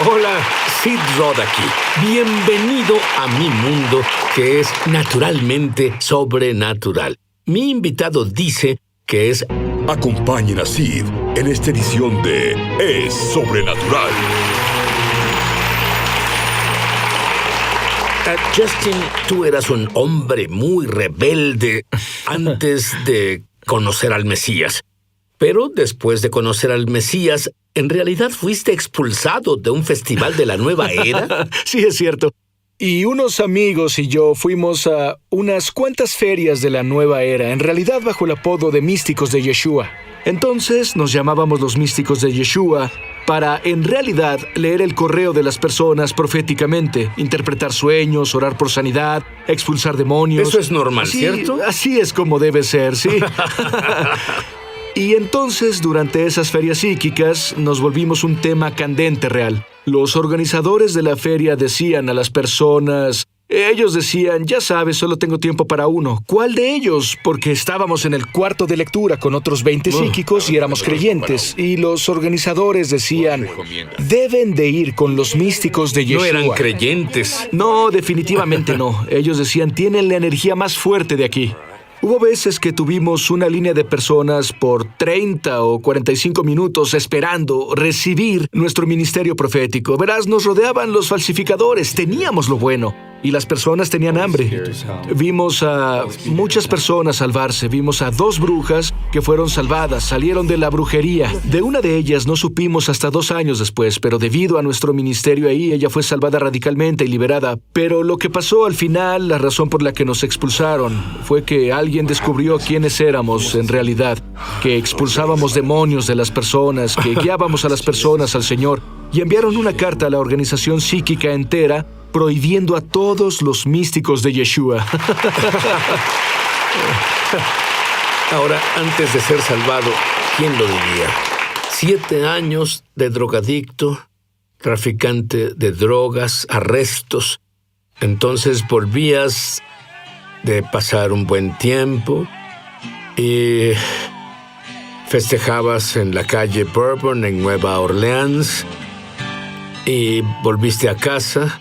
Hola, Sid Roth aquí. Bienvenido a mi mundo, que es naturalmente sobrenatural. Mi invitado dice que es... Acompañen a Sid en esta edición de Es Sobrenatural. Justin, tú eras un hombre muy rebelde antes de conocer al Mesías. Pero después de conocer al Mesías, ¿en realidad fuiste expulsado de un festival de la nueva era? Sí, es cierto. Y unos amigos y yo fuimos a unas cuantas ferias de la nueva era, en realidad bajo el apodo de Místicos de Yeshua. Entonces nos llamábamos los Místicos de Yeshua para, en realidad, leer el correo de las personas proféticamente, interpretar sueños, orar por sanidad, expulsar demonios. Eso es normal, ¿cierto? Así es como debe ser, sí. Y entonces, durante esas ferias psíquicas, nos volvimos un tema candente real. Los organizadores de la feria decían a las personas... Ellos decían, ya sabes, solo tengo tiempo para uno. ¿Cuál de ellos? Porque estábamos en el cuarto de lectura con otros 20 psíquicos y éramos creyentes. Y los organizadores decían, deben de ir con los Místicos de Yeshua. No eran creyentes. No, definitivamente no. Ellos decían, tienen la energía más fuerte de aquí. Hubo veces que tuvimos una línea de personas por 30 o 45 minutos esperando recibir nuestro ministerio profético. Verás, nos rodeaban los falsificadores, teníamos lo bueno. Y las personas tenían hambre. Vimos a muchas personas salvarse. Vimos a 2 brujas que fueron salvadas, salieron de la brujería. De una de ellas no supimos hasta 2 años después, pero debido a nuestro ministerio ahí, ella fue salvada radicalmente y liberada. Pero lo que pasó al final, la razón por la que nos expulsaron, fue que alguien descubrió quiénes éramos en realidad, que expulsábamos demonios de las personas, que guiábamos a las personas al Señor, y enviaron una carta a la organización psíquica entera prohibiendo a todos los místicos de Yeshua. Ahora, antes de ser salvado, ¿quién lo diría? 7 años de drogadicto, traficante de drogas, arrestos. Entonces volvías de pasar un buen tiempo y festejabas en la calle Bourbon en Nueva Orleans y volviste a casa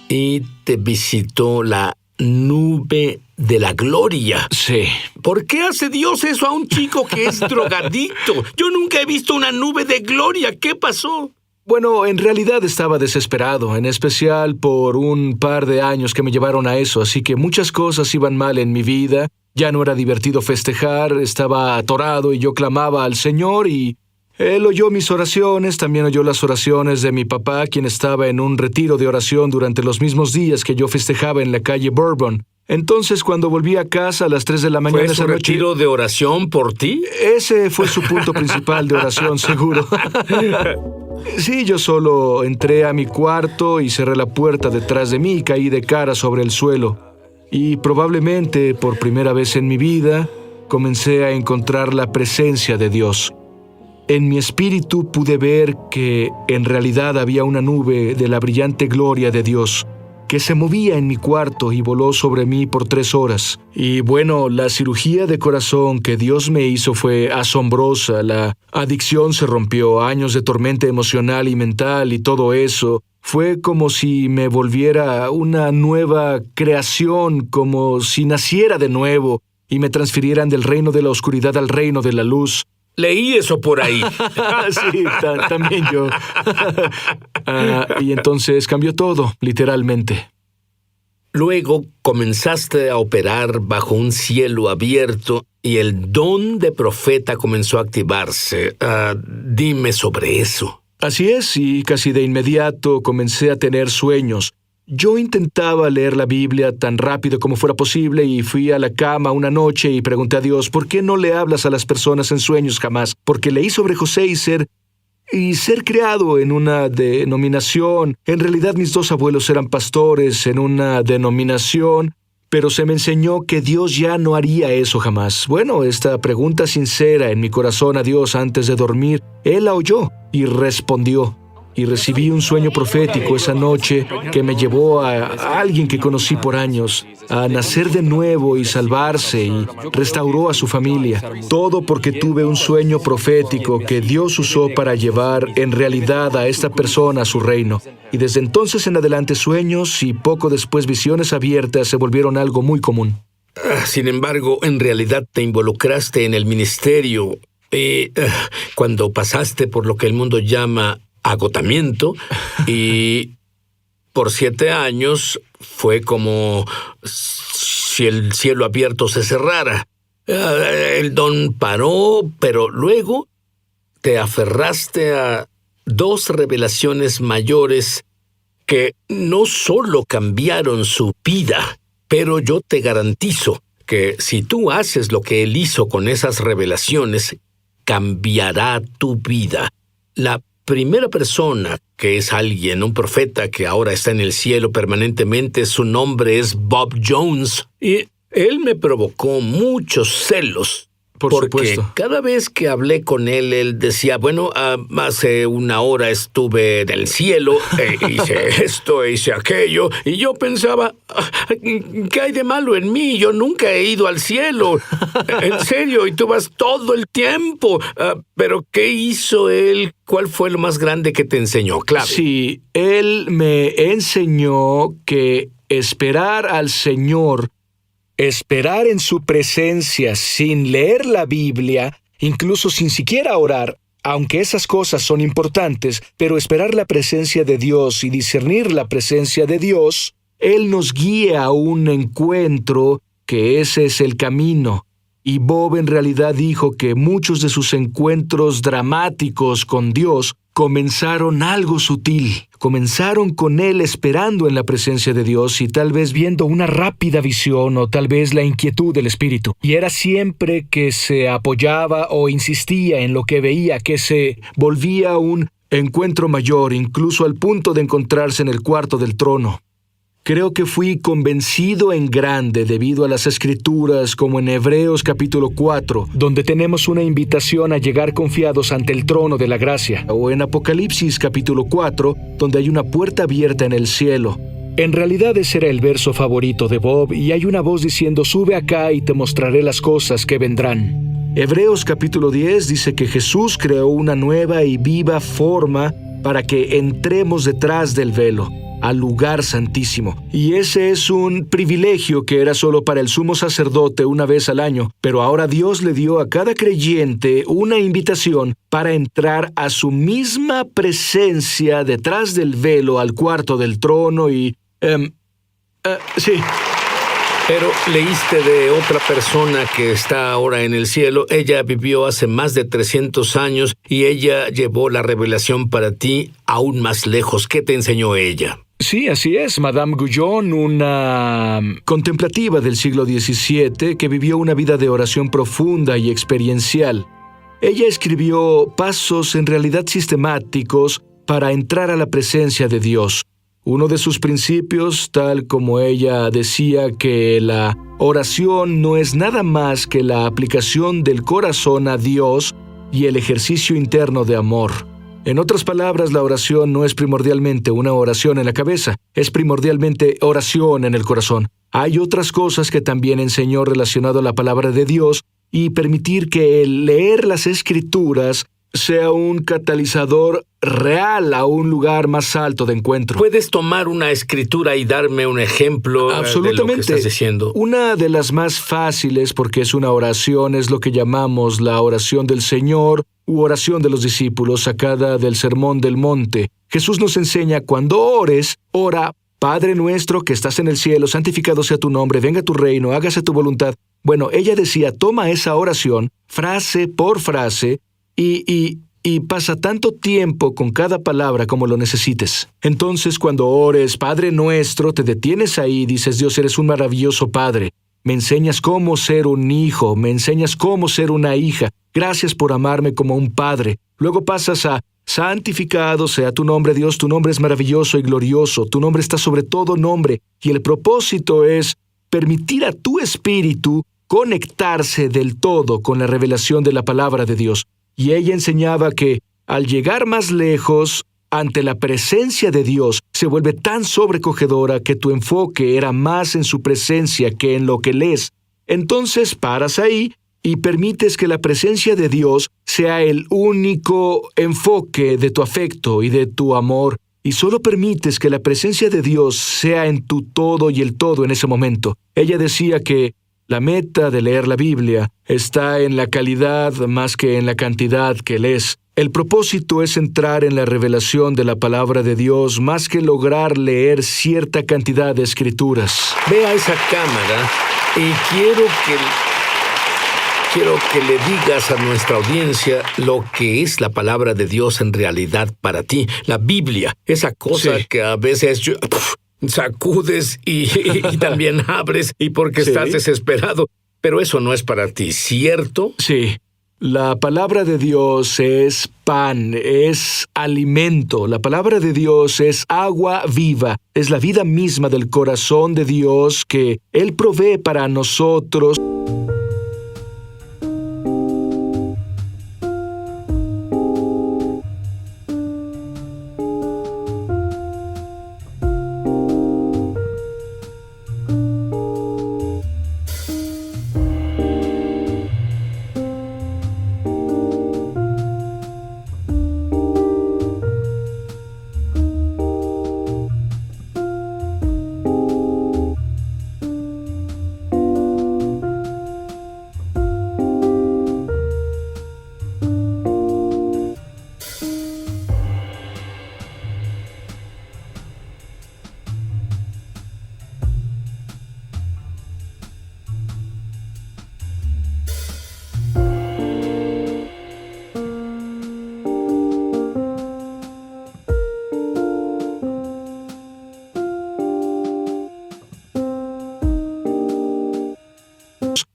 y te visitó la nube de la gloria. Sí. ¿Por qué hace Dios eso a un chico que es drogadicto? Yo nunca he visto una nube de gloria. ¿Qué pasó? Bueno, en realidad estaba desesperado, en especial por un par de años que me llevaron a eso, así que muchas cosas iban mal en mi vida. Ya no era divertido festejar, estaba atorado y yo clamaba al Señor y... Él oyó mis oraciones, también oyó las oraciones de mi papá, quien estaba en un retiro de oración durante los mismos días que yo festejaba en la calle Bourbon. Entonces, cuando volví a casa a las 3 de la mañana esa noche... ¿Fue su retiro de oración por ti? Ese fue su punto principal de oración, seguro. Sí, yo solo entré a mi cuarto y cerré la puerta detrás de mí y caí de cara sobre el suelo. Y probablemente, por primera vez en mi vida, comencé a encontrar la presencia de Dios. En mi espíritu pude ver que en realidad había una nube de la brillante gloria de Dios que se movía en mi cuarto y voló sobre mí por 3 horas. Y bueno, la cirugía de corazón que Dios me hizo fue asombrosa. La adicción se rompió, años de tormenta emocional y mental y todo eso. Fue como si me volviera una nueva creación, como si naciera de nuevo y me transfirieran del reino de la oscuridad al reino de la luz. Leí eso por ahí. Sí, también yo. Y entonces cambió todo, literalmente. Luego comenzaste a operar bajo un cielo abierto y el don de profeta comenzó a activarse. Dime sobre eso. Así es, y casi de inmediato comencé a tener sueños. Yo intentaba leer la Biblia tan rápido como fuera posible y fui a la cama una noche y pregunté a Dios, ¿por qué no le hablas a las personas en sueños jamás? Porque leí sobre José y ser creado en una denominación. En realidad mis 2 abuelos eran pastores en una denominación, pero se me enseñó que Dios ya no haría eso jamás. Bueno, esta pregunta sincera en mi corazón a Dios antes de dormir, Él la oyó y respondió. y recibí un sueño profético esa noche que me llevó a alguien que conocí por años a nacer de nuevo y salvarse, y restauró a su familia. Todo porque tuve un sueño profético que Dios usó para llevar en realidad a esta persona a su reino. Y desde entonces en adelante sueños y poco después visiones abiertas se volvieron algo muy común. Sin embargo, en realidad te involucraste en el ministerio cuando pasaste por lo que el mundo llama agotamiento, y por 7 años fue como si el cielo abierto se cerrara. El don paró, pero luego te aferraste a 2 revelaciones mayores que no solo cambiaron su vida, pero yo te garantizo que si tú haces lo que él hizo con esas revelaciones, cambiará tu vida. La primera persona que es alguien, un profeta que ahora está en el cielo permanentemente, su nombre es Bob Jones. Y él me provocó muchos celos. Por porque supuesto. cada vez que hablé con él decía, bueno, hace 1 hora estuve en el cielo, hice esto, hice aquello, y yo pensaba, ¿qué hay de malo en mí? Yo nunca he ido al cielo. En serio, y tú vas todo el tiempo. Pero ¿qué hizo él? ¿Cuál fue lo más grande que te enseñó? Claro. Sí, él me enseñó que esperar al Señor, esperar en su presencia sin leer la Biblia, incluso sin siquiera orar, aunque esas cosas son importantes, pero esperar la presencia de Dios y discernir la presencia de Dios, Él nos guía a un encuentro, que ese es el camino. Y Bob en realidad dijo que muchos de sus encuentros dramáticos con Dios comenzaron algo sutil. Comenzaron con él esperando en la presencia de Dios y tal vez viendo una rápida visión o tal vez la inquietud del Espíritu. Y era siempre que se apoyaba o insistía en lo que veía, que se volvía un encuentro mayor, incluso al punto de encontrarse en el cuarto del trono. Creo que fui convencido en grande debido a las Escrituras, como en Hebreos capítulo 4, donde tenemos una invitación a llegar confiados ante el trono de la gracia, o en Apocalipsis capítulo 4, donde hay una puerta abierta en el cielo. En realidad ese era el verso favorito de Bob, y hay una voz diciendo, sube acá y te mostraré las cosas que vendrán. Hebreos capítulo 10 dice que Jesús creó una nueva y viva forma para que entremos detrás del velo, al lugar santísimo. Y ese es un privilegio que era solo para el sumo sacerdote una vez al año, pero ahora Dios le dio a cada creyente una invitación para entrar a su misma presencia detrás del velo al cuarto del trono y... sí. Pero leíste de otra persona que está ahora en el cielo. Ella vivió hace más de 300 años y ella llevó la revelación para ti aún más lejos. ¿Qué te enseñó ella? Sí, así es. Madame Guyon, una contemplativa del siglo XVII que vivió una vida de oración profunda y experiencial. Ella escribió pasos en realidad sistemáticos para entrar a la presencia de Dios. Uno de sus principios, tal como ella decía que la oración no es nada más que la aplicación del corazón a Dios y el ejercicio interno de amor. En otras palabras, la oración no es primordialmente una oración en la cabeza, es primordialmente oración en el corazón. Hay otras cosas que también enseñó relacionado a la palabra de Dios y permitir que el leer las Escrituras sea un catalizador real a un lugar más alto de encuentro. ¿Puedes tomar una escritura y darme un ejemplo de lo que estás diciendo? Una de las más fáciles, porque es una oración, es lo que llamamos la oración del Señor u oración de los discípulos, sacada del Sermón del Monte. Jesús nos enseña, cuando ores, ora, Padre nuestro que estás en el cielo, santificado sea tu nombre, venga tu reino, hágase tu voluntad. Bueno, ella decía, toma esa oración, frase por frase, y pasa tanto tiempo con cada palabra como lo necesites. Entonces, cuando ores, Padre nuestro, te detienes ahí y dices, Dios, eres un maravilloso Padre. Me enseñas cómo ser un hijo, me enseñas cómo ser una hija. Gracias por amarme como un padre. Luego pasas a, santificado sea tu nombre, Dios, tu nombre es maravilloso y glorioso, tu nombre está sobre todo nombre. Y el propósito es permitir a tu espíritu conectarse del todo con la revelación de la palabra de Dios. Y ella enseñaba que, al llegar más lejos, ante la presencia de Dios se vuelve tan sobrecogedora que tu enfoque era más en su presencia que en lo que lees. Entonces paras ahí y permites que la presencia de Dios sea el único enfoque de tu afecto y de tu amor, y solo permites que la presencia de Dios sea en tu todo y el todo en ese momento. Ella decía que la meta de leer la Biblia está en la calidad más que en la cantidad que lees. El propósito es entrar en la revelación de la palabra de Dios más que lograr leer cierta cantidad de escrituras. Ve a esa cámara y quiero que le digas a nuestra audiencia lo que es la palabra de Dios en realidad para ti. La Biblia, esa cosa que a veces sacudes y también abres y porque estás desesperado. Pero eso no es para ti, ¿cierto? Sí. La palabra de Dios es pan, es alimento. La palabra de Dios es agua viva. Es la vida misma del corazón de Dios que Él provee para nosotros.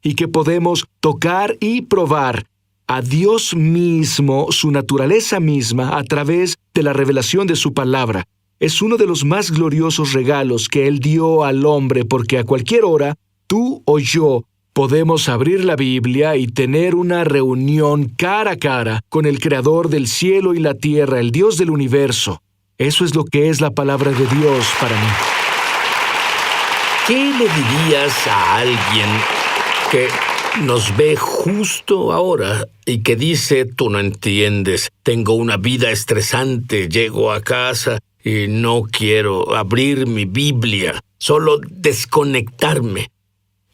Y que podemos tocar y probar a Dios mismo, su naturaleza misma, a través de la revelación de su palabra. Es uno de los más gloriosos regalos que Él dio al hombre, porque a cualquier hora, tú o yo, podemos abrir la Biblia y tener una reunión cara a cara con el Creador del cielo y la tierra, el Dios del universo. Eso es lo que es la palabra de Dios para mí. ¿Qué le dirías a alguien que nos ve justo ahora y que dice, tú no entiendes, tengo una vida estresante, llego a casa y no quiero abrir mi Biblia, solo desconectarme?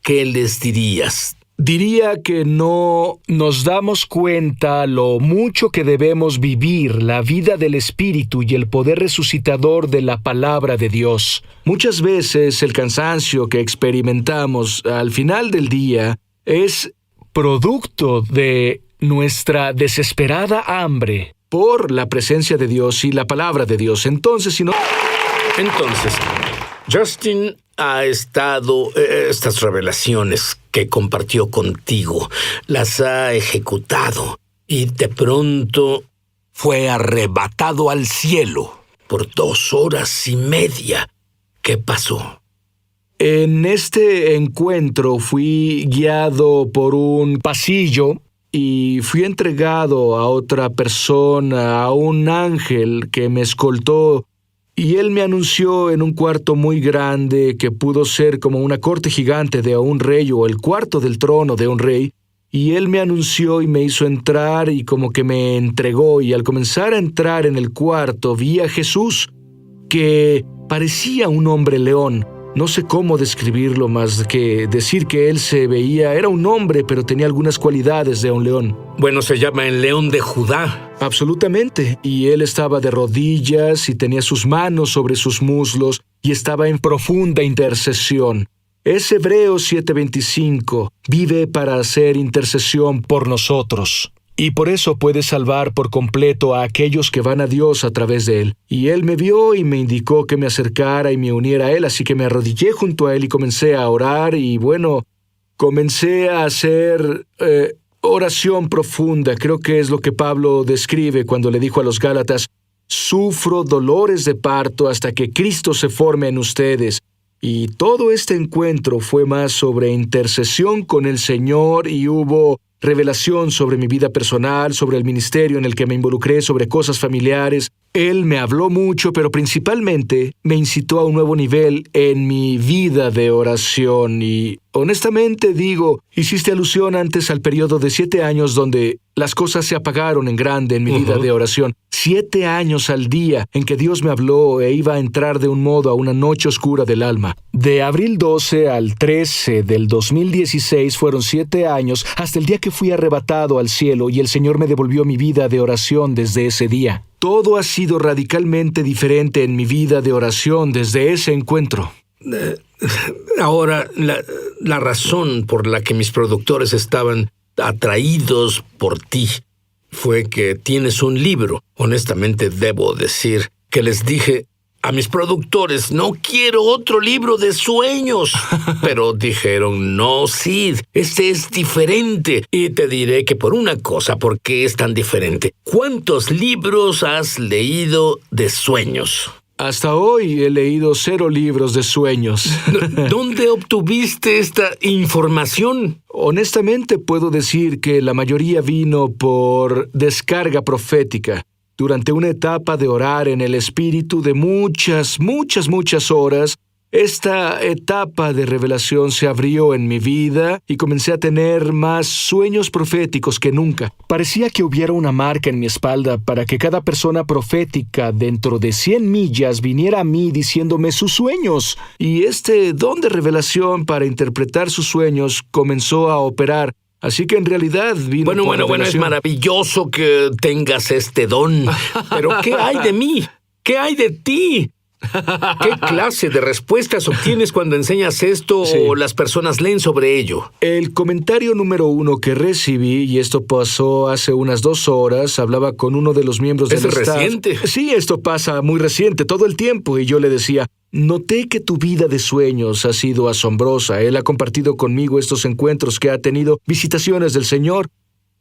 ¿Qué les dirías? Diría que no nos damos cuenta lo mucho que debemos vivir la vida del Espíritu y el poder resucitador de la palabra de Dios. Muchas veces el cansancio que experimentamos al final del día es producto de nuestra desesperada hambre por la presencia de Dios y la palabra de Dios. Entonces, Justin ha estado estas revelaciones que compartió contigo, las ha ejecutado y de pronto fue arrebatado al cielo por 2 horas y media. ¿Qué pasó? En este encuentro fui guiado por un pasillo y fui entregado a otra persona, a un ángel que me escoltó. Y él me anunció en un cuarto muy grande que pudo ser como una corte gigante de un rey o el cuarto del trono de un rey. Y él me anunció y me hizo entrar y como que me entregó. Y al comenzar a entrar en el cuarto vi a Jesús, que parecía un hombre león. No sé cómo describirlo más que decir que él se veía, era un hombre, pero tenía algunas cualidades de un león. Bueno, se llama el León de Judá. Absolutamente. Y él estaba de rodillas y tenía sus manos sobre sus muslos y estaba en profunda intercesión. Es Hebreos 7:25. Vive para hacer intercesión por nosotros. Y por eso puede salvar por completo a aquellos que van a Dios a través de Él. Y Él me vio y me indicó que me acercara y me uniera a Él, así que me arrodillé junto a Él y comencé a orar y comencé a hacer oración profunda. Creo que es lo que Pablo describe cuando le dijo a los Gálatas, sufro dolores de parto hasta que Cristo se forme en ustedes. Y todo este encuentro fue más sobre intercesión con el Señor y hubo revelación sobre mi vida personal, sobre el ministerio en el que me involucré, sobre cosas familiares. Él me habló mucho, pero principalmente me incitó a un nuevo nivel en mi vida de oración. Y honestamente digo, hiciste alusión antes al periodo de 7 años donde las cosas se apagaron en grande en mi vida de oración. 7 años al día en que Dios me habló e iba a entrar de un modo a una noche oscura del alma. De abril 12 al 13 del 2016 fueron 7 años hasta el día que fui arrebatado al cielo y el Señor me devolvió mi vida de oración desde ese día. Todo ha sido radicalmente diferente en mi vida de oración desde ese encuentro. Ahora, la razón por la que mis productores estaban atraídos por ti fue que tienes un libro. Honestamente, debo decir que les dije a mis productores, no quiero otro libro de sueños. Pero dijeron, no, Sid, este es diferente. Y te diré que por una cosa, ¿por qué es tan diferente? ¿Cuántos libros has leído de sueños? Hasta hoy he leído 0 libros de sueños. ¿Dónde obtuviste esta información? Honestamente puedo decir que la mayoría vino por descarga profética. Durante una etapa de orar en el Espíritu de muchas horas, esta etapa de revelación se abrió en mi vida y comencé a tener más sueños proféticos que nunca. Parecía que hubiera una marca en mi espalda para que cada persona profética dentro de 100 millas viniera a mí diciéndome sus sueños. Y este don de revelación para interpretar sus sueños comenzó a operar. Así que en realidad vino por Bueno, es maravilloso que tengas este don. Pero ¿qué hay de mí? ¿Qué hay de ti? ¿Qué clase de respuestas obtienes cuando enseñas esto o las personas leen sobre ello? El comentario número 1 que recibí, y esto pasó hace unas 2 horas, hablaba con uno de los miembros del staff. ¿Es reciente? Sí, esto pasa muy reciente, todo el tiempo, y yo le decía, noté que tu vida de sueños ha sido asombrosa. Él ha compartido conmigo estos encuentros que ha tenido visitaciones del Señor.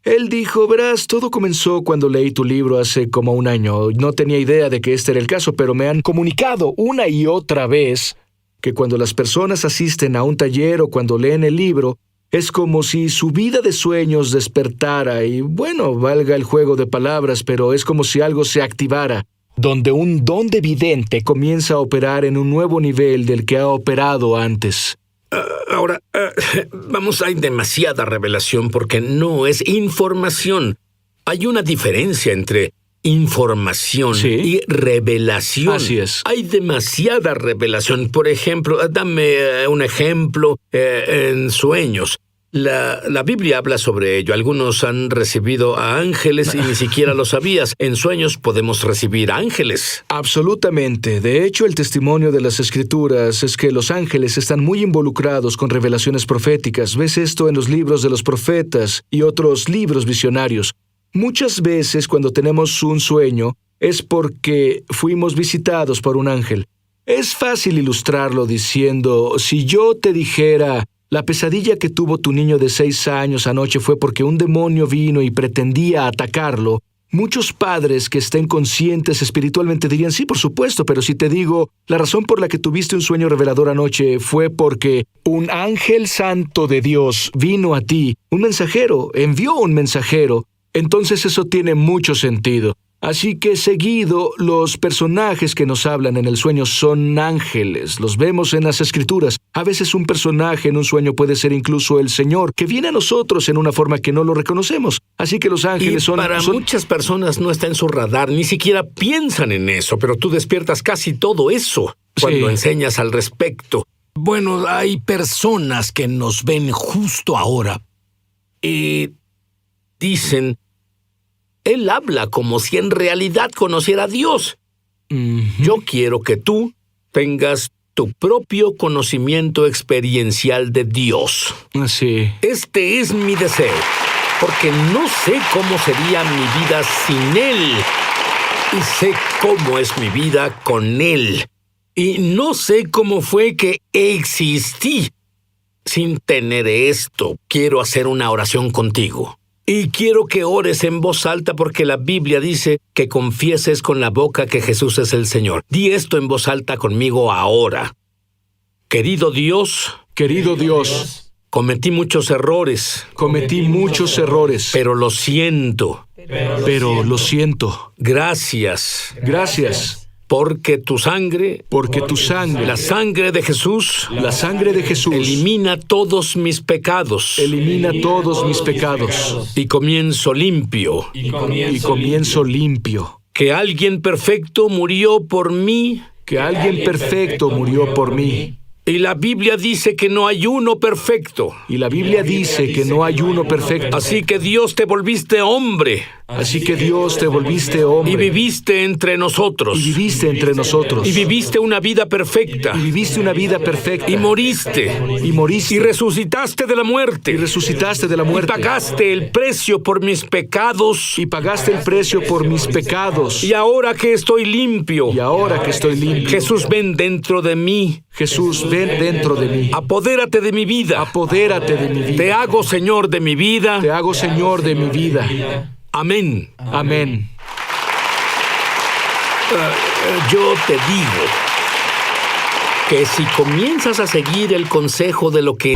Él dijo, verás, todo comenzó cuando leí tu libro hace como 1 año. No tenía idea de que este era el caso, pero me han comunicado una y otra vez que cuando las personas asisten a un taller o cuando leen el libro, es como si su vida de sueños despertara y, bueno, valga el juego de palabras, pero es como si algo se activara, donde un don de vidente comienza a operar en un nuevo nivel del que ha operado antes. Ahora, hay demasiada revelación porque no es información. Hay una diferencia entre información y revelación. Así es. Hay demasiada revelación. Por ejemplo, dame un ejemplo en sueños. La Biblia habla sobre ello. Algunos han recibido a ángeles y ni siquiera lo sabías. En sueños podemos recibir ángeles. Absolutamente. De hecho, el testimonio de las Escrituras es que los ángeles están muy involucrados con revelaciones proféticas. Ves esto en los libros de los profetas y otros libros visionarios. Muchas veces cuando tenemos un sueño es porque fuimos visitados por un ángel. Es fácil ilustrarlo diciendo, si yo te dijera, la pesadilla que tuvo tu niño de 6 años anoche fue porque un demonio vino y pretendía atacarlo, muchos padres que estén conscientes espiritualmente dirían, sí, por supuesto, pero si te digo, la razón por la que tuviste un sueño revelador anoche fue porque un ángel santo de Dios vino a ti, un mensajero, envió un mensajero, entonces eso tiene mucho sentido. Así que seguido, los personajes que nos hablan en el sueño son ángeles. Los vemos en las Escrituras. A veces un personaje en un sueño puede ser incluso el Señor, que viene a nosotros en una forma que no lo reconocemos. Así que los ángeles son... Muchas personas no está en su radar, ni siquiera piensan en eso, pero tú despiertas casi todo eso cuando enseñas al respecto. Bueno, hay personas que nos ven justo ahora y dicen... Él habla como si en realidad conociera a Dios. Yo quiero que tú tengas tu propio conocimiento experiencial de Dios. Sí. Este es mi deseo, porque no sé cómo sería mi vida sin Él. Y sé cómo es mi vida con Él. Y no sé cómo fue que existí sin tener esto. Quiero hacer una oración contigo. Y quiero que ores en voz alta porque la Biblia dice que confieses con la boca que Jesús es el Señor. Di esto en voz alta conmigo ahora. Querido Dios, Cometí muchos errores, Cometí muchos errores, pero lo siento. pero lo siento. Gracias, Gracias, porque tu sangre, porque tu sangre, la sangre de Jesús, la sangre de Jesús, elimina todos mis pecados elimina todos mis pecados y comienzo limpio. y comienzo limpio. Que alguien perfecto murió por mí Que alguien perfecto murió por mí. y la Biblia dice que no hay uno perfecto. Y la Biblia dice que no hay uno perfecto. Así que Dios te volviste hombre Así que Dios te volviste hombre. y viviste entre nosotros. Y viviste entre nosotros. Y viviste una vida perfecta. Y viviste una vida perfecta. Y moriste. Y moriste. Y resucitaste de la muerte. Y resucitaste de la Y muerte. pagaste el precio por mis pecados. Y pagaste el precio por mis pecados. Y ahora que estoy limpio, Y ahora que estoy limpio, Jesús, ven dentro de mí. Jesús, ven dentro de mí. Apodérate de mi vida. Apodérate de mi Te vida. hago Señor de mi vida. Te hago Señor de mi vida. Amén. Amén. Yo te digo que si comienzas a seguir el consejo de lo que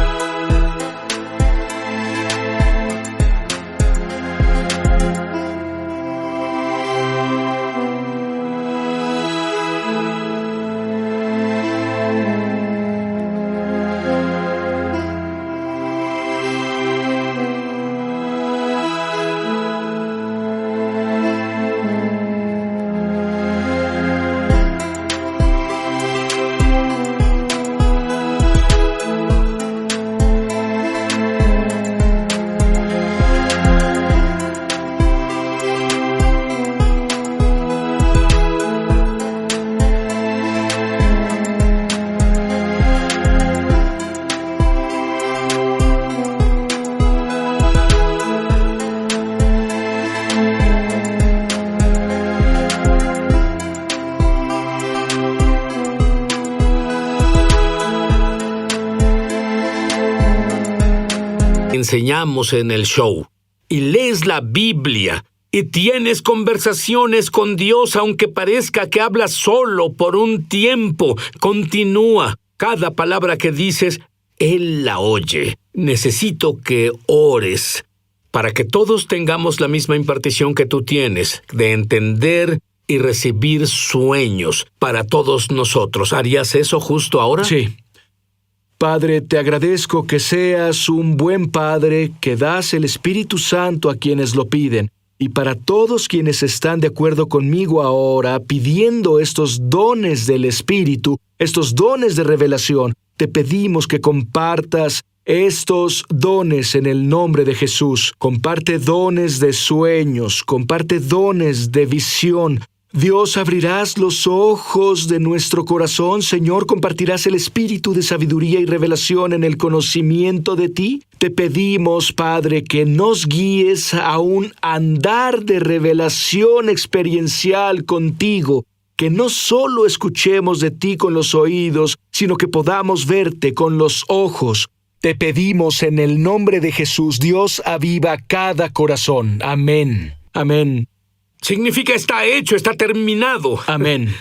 enseñamos en el show, y lees la Biblia, y tienes conversaciones con Dios, aunque parezca que hablas solo por un tiempo, continúa. Cada palabra que dices, Él la oye. Necesito que ores para que todos tengamos la misma impartición que tú tienes, de entender y recibir sueños para todos nosotros. ¿Harías eso justo ahora? Sí. Padre, te agradezco que seas un buen Padre, que das el Espíritu Santo a quienes lo piden. Y para todos quienes están de acuerdo conmigo ahora, pidiendo estos dones del Espíritu, estos dones de revelación, te pedimos que compartas estos dones en el nombre de Jesús. Comparte dones de sueños, comparte dones de visión. Dios, abrirás los ojos de nuestro corazón, Señor, compartirás el espíritu de sabiduría y revelación en el conocimiento de ti. Te pedimos, Padre, que nos guíes a un andar de revelación experiencial contigo, que no solo escuchemos de ti con los oídos, sino que podamos verte con los ojos. Te pedimos en el nombre de Jesús, Dios, aviva cada corazón. Amén. Amén. Significa está hecho, está terminado. Amén.